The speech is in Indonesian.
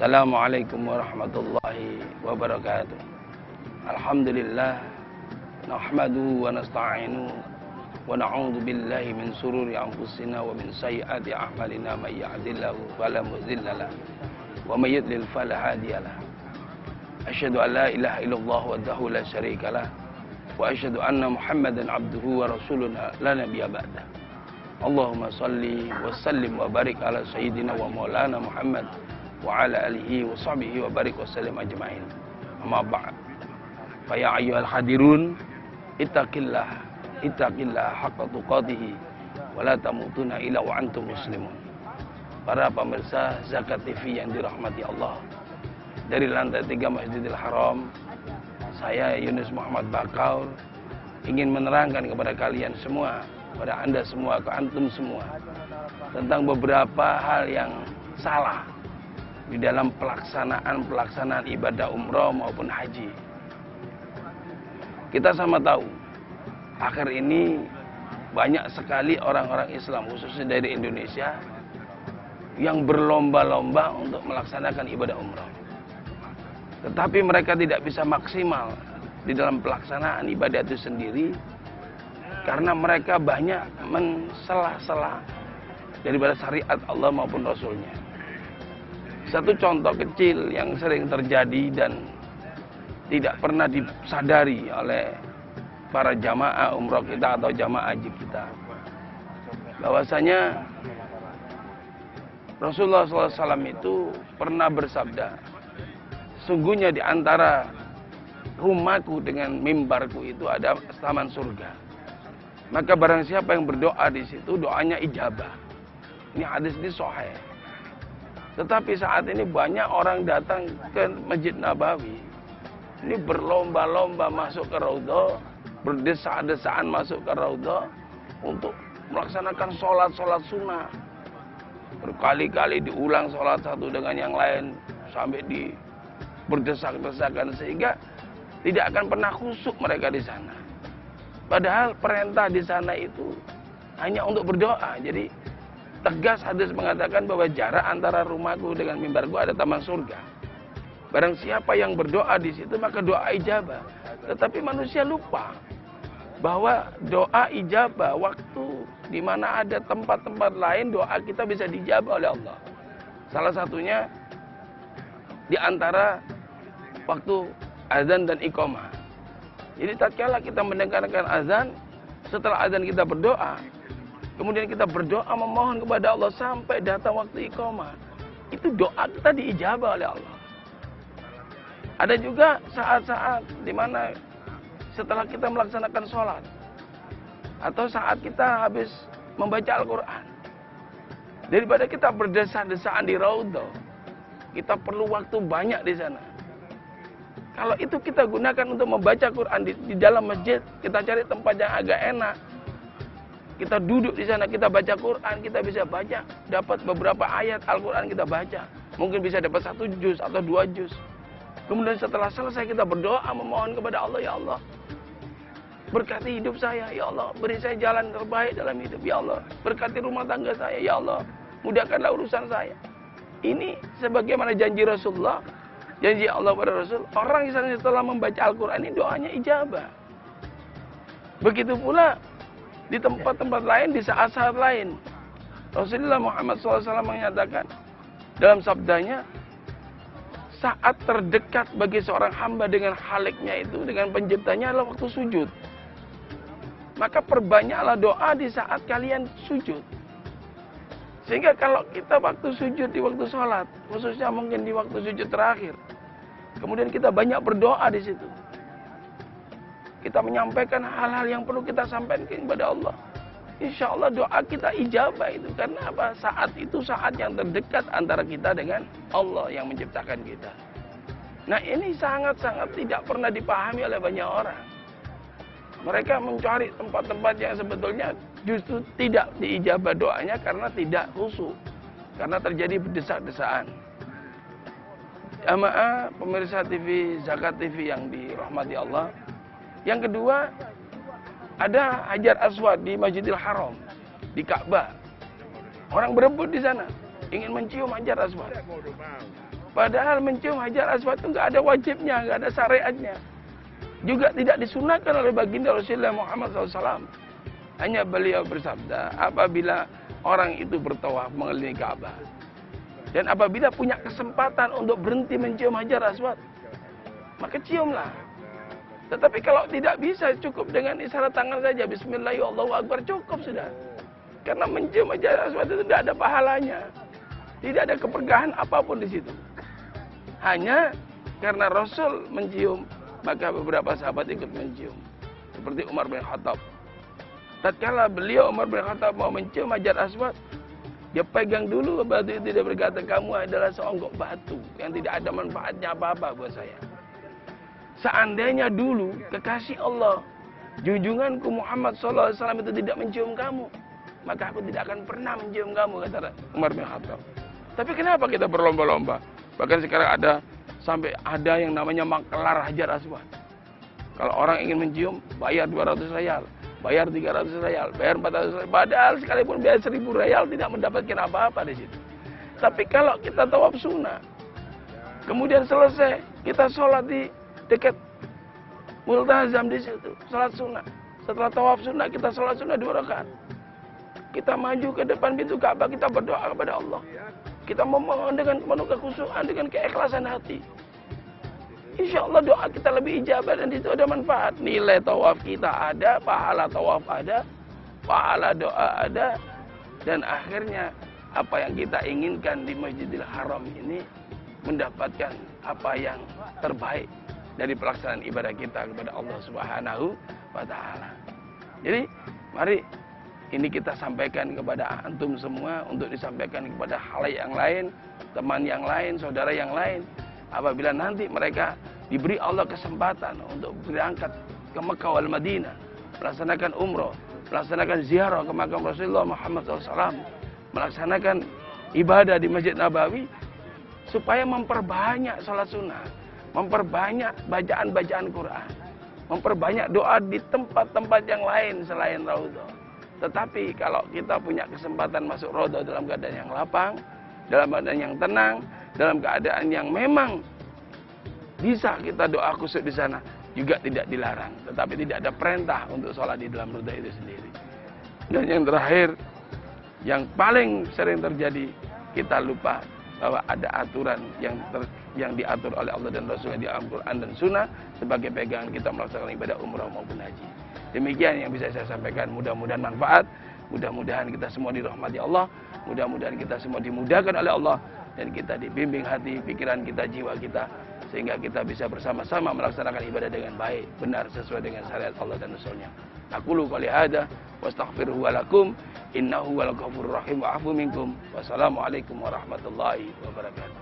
Assalamualaikum warahmatullahi wabarakatuh. Alhamdulillah, nahmaduhu wa nasta'inu wa na'udzu billahi min sururi anfusina wa min sayyiati a'malina may yahdihillahu fala mudilla lahu wa may yudlil fala hadiya lahu. Asyhadu an la ilaha illallah wahdahu la syarika lah wa asyhadu anna Muhammadan abduhu wa rasuluna la nabiyya ba'da. Allahumma shalli wa sallim wa barik ala sayyidina wa maulana Muhammad wa ala alihi wa sahbihi wa barik wa sallim ajma'in. Amma ba'd. Fa ya ayyuhal hadirun ittaqillah haqqa tuqatih wa la tamutunna illa wa antum muslimun. Para pemirsa Zakat TV yang dirahmati Allah, dari lantai 3 Masjidil Haram, saya Yunus Muhammad Bakaur ingin menerangkan kepada kalian semua, kepada anda semua, ke antum semua, tentang beberapa hal yang salah di dalam pelaksanaan ibadah umroh maupun haji. Kita sama tahu, akhir ini banyak sekali orang-orang Islam, khususnya dari Indonesia, yang berlomba-lomba untuk melaksanakan ibadah umroh. Tetapi mereka tidak bisa maksimal di dalam pelaksanaan ibadah itu sendiri, karena mereka banyak menselah-selah daripada syariat Allah maupun Rasulnya. Satu contoh kecil yang sering terjadi dan tidak pernah disadari oleh para jamaah umroh kita atau jamaah haji kita, bahwasanya Rasulullah SAW itu pernah bersabda, sungguhnya di antara rumahku dengan mimbarku itu ada taman surga. Maka barang siapa yang berdoa di situ, doanya ijabah. Ini hadis ini sahih. Tetapi saat ini banyak orang datang ke Masjid Nabawi. Ini berlomba-lomba masuk ke Raudhah, berdesak-desaan masuk ke Raudhah untuk melaksanakan sholat sunnah. Berkali-kali diulang sholat satu dengan yang lain sampai di berdesak-desakan, sehingga tidak akan pernah khusyuk mereka di sana. Padahal perintah di sana itu hanya untuk berdoa. Jadi tegas hadis mengatakan bahwa jarak antara rumahku dengan mimbarku ada taman surga. Barang siapa yang berdoa di situ maka doa ijabah. Tetapi manusia lupa bahwa doa ijabah waktu di mana ada tempat-tempat lain doa kita bisa dijabah oleh Allah. Salah satunya di antara waktu azan dan iqamah. Jadi tatkala kita mendengarkan azan, setelah azan kita berdoa, kemudian kita berdoa memohon kepada Allah sampai datang waktu iqamah. Itu doa kita diijabah oleh Allah. Ada juga saat-saat di mana setelah kita melaksanakan sholat, atau saat kita habis membaca Al-Quran, daripada kita berdesak-desaan di Raudhah, kita perlu waktu banyak di sana. Kalau itu kita gunakan untuk membaca Quran di dalam masjid, kita cari tempat yang agak enak, kita duduk di sana, kita baca Quran, kita bisa baca, dapat beberapa ayat Al-Quran kita baca. Mungkin bisa dapat 1 juz atau 2 juz. Kemudian setelah selesai kita berdoa memohon kepada Allah, ya Allah, berkati hidup saya, ya Allah, beri saya jalan terbaik dalam hidup, ya Allah, berkati rumah tangga saya, ya Allah, mudahkanlah urusan saya. Ini sebagaimana janji Rasulullah, janji Allah pada Rasul, orang di sana setelah membaca Al-Quran ini doanya ijabah. Begitu pula di tempat-tempat lain, di saat-saat lain. Rasulullah Muhammad SAW menyatakan dalam sabdanya, saat terdekat bagi seorang hamba dengan Khaliknya itu, dengan penciptanya adalah waktu sujud. Maka perbanyaklah doa di saat kalian sujud. Sehingga kalau kita waktu sujud di waktu sholat, khususnya mungkin di waktu sujud terakhir, kemudian kita banyak berdoa di situ. Kita menyampaikan hal-hal yang perlu kita sampaikan kepada Allah. Insya Allah doa kita ijabah itu. Karena apa? Saat itu saat yang terdekat antara kita dengan Allah yang menciptakan kita. Nah, ini sangat-sangat tidak pernah dipahami oleh banyak orang. Mereka mencari tempat-tempat yang sebetulnya justru tidak diijabah doanya karena tidak khusyuk, karena terjadi berdesak-desaan. Jamaah pemirsa TV Zakat TV yang dirahmati Allah. Yang kedua, ada Hajar Aswad di Masjidil Haram, di Ka'bah. Orang berebut di sana, ingin mencium Hajar Aswad. Padahal mencium Hajar Aswad itu nggak ada wajibnya, nggak ada syariatnya. Juga tidak disunahkan oleh baginda Rasulullah Muhammad SAW. Hanya beliau bersabda, apabila orang itu bertawaf mengelilingi Ka'bah, dan apabila punya kesempatan untuk berhenti mencium Hajar Aswad, maka ciumlah. Tetapi kalau tidak bisa, cukup dengan isyarat tangan saja, Bismillah, Allahu Akbar, cukup sudah. Karena mencium Hajar Aswad itu tidak ada pahalanya. Tidak ada keberkahan apapun di situ. Hanya karena Rasul mencium, maka beberapa sahabat ikut mencium. Seperti Umar bin Khattab. Tatkala beliau Umar bin Khattab mau mencium Hajar Aswad, dia pegang dulu batu itu, dia berkata, kamu adalah seonggok batu yang tidak ada manfaatnya apa-apa buat saya. Seandainya dulu kekasih Allah, junjunganku Muhammad SAW itu tidak mencium kamu, maka aku tidak akan pernah mencium kamu, kata Umar bin Khattab. Tapi kenapa kita berlomba-lomba? Bahkan sekarang sampai ada yang namanya maklar Hajar Aswad. Kalau orang ingin mencium, bayar 200 riyal, bayar 300 riyal, bayar 400 riyal. Padahal sekalipun bayar 1000 riyal tidak mendapatkan apa-apa di situ. Tapi kalau kita tawaf sunnah, kemudian selesai, kita sholat di dekat multazam di situ, sholat sunnah. Setelah tawaf sunnah, kita sholat sunnah 2 rakaat. Kita maju ke depan pintu Ka'bah, kita berdoa kepada Allah. Kita memohon dengan penuh kekhusyuan, dengan keikhlasan hati. Insya Allah doa kita lebih ijabah dan itu ada manfaat. Nilai tawaf kita ada, pahala tawaf ada, pahala doa ada. Dan akhirnya apa yang kita inginkan di Masjidil Haram ini mendapatkan apa yang terbaik dari pelaksanaan ibadah kita kepada Allah Subhanahu wa Ta'ala. Jadi mari ini kita sampaikan kepada antum semua untuk disampaikan kepada halayak yang lain, teman yang lain, saudara yang lain. Apabila nanti mereka diberi Allah kesempatan untuk berangkat ke Mekah wal Madinah, melaksanakan umroh, melaksanakan ziarah ke makam Rasulullah Muhammad SAW, melaksanakan ibadah di Masjid Nabawi, supaya memperbanyak sholat sunnah, memperbanyak bacaan-bacaan Quran, memperbanyak doa di tempat-tempat yang lain selain Raudhah. Tetapi kalau kita punya kesempatan masuk Raudhah dalam keadaan yang lapang, dalam keadaan yang tenang, dalam keadaan yang memang bisa kita doa khusyuk di sana, juga tidak dilarang. Tetapi tidak ada perintah untuk sholat di dalam Raudhah itu sendiri. Dan yang terakhir, yang paling sering terjadi, kita lupa bahwa ada aturan yang diatur oleh Allah dan Rasulnya di Al-Quran dan Sunnah sebagai pegangan kita melaksanakan ibadah umrah maupun haji. Demikian yang bisa saya sampaikan, mudah-mudahan manfaat, mudah-mudahan kita semua dirahmati Allah, mudah-mudahan kita semua dimudahkan oleh Allah, dan kita dibimbing hati, pikiran kita, jiwa kita, sehingga kita bisa bersama-sama melaksanakan ibadah dengan baik, benar, sesuai dengan syariat Allah dan Rasulnya. Aqulu qouli hadza wastaghfiruhu lakum innahu wal ghafurur rahim wa afu minkum. Wassalamualaikum warahmatullahi wabarakatuh.